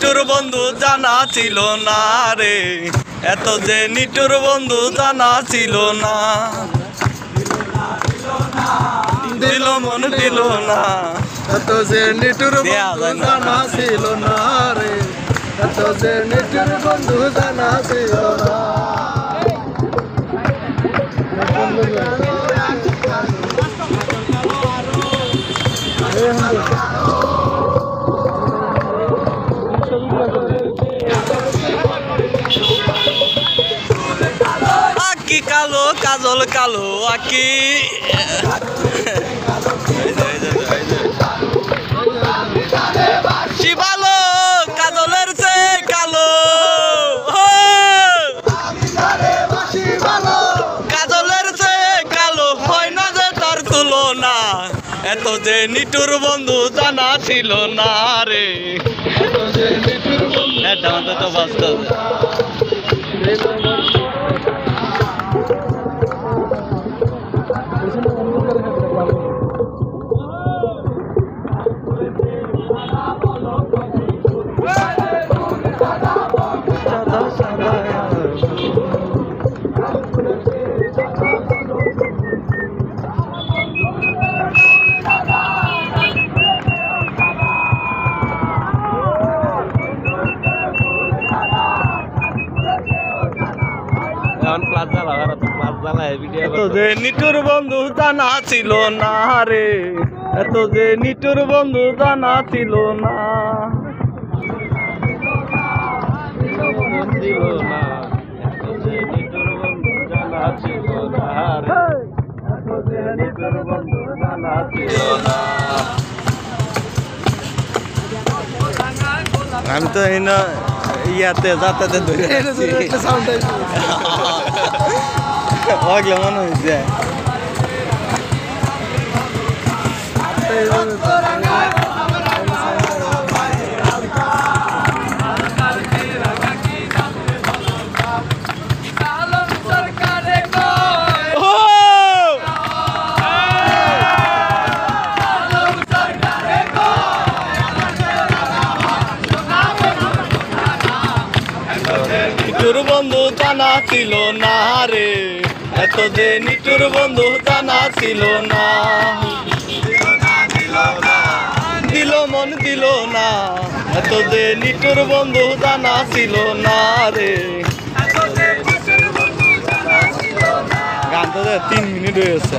নিটুর বন্ধু জানা ছিল না রে, এত যে নিটুর বন্ধু জানা ছিল না। দিল মন দিল না, এত যে নিটুর বন্ধু জানা ছিল না রে, এত যে নিটুর বন্ধু জানা ছিল না। আকি কালো কাজল কালো আকি, শিবালো কাজলের চেয়ে কালো, কাজলের চেয়ে কালো হয় না যে তার তুলনা। এত যে নিটুর বন্ধু জানা ছিল না রে, এটা আমাদের তো বাস্তব। এত যে নিটুর বন্ধু জানা ছিল না রে, এত যে নিটুর বন্ধু জানা ছিল না। আমি তো এই না ইয়াতে যাতায়াতে ধরে ওগুলো মনে হয়েছে। নিটুর বন্ধু জানা ছিল না রে, এত যে নিটুর বন্ধু জানা ছিল না। দিল মন দিল না, এত যে নিটুর বন্ধু জানা ছিল না রে। গান তো 3 মিনিট হয়েছে।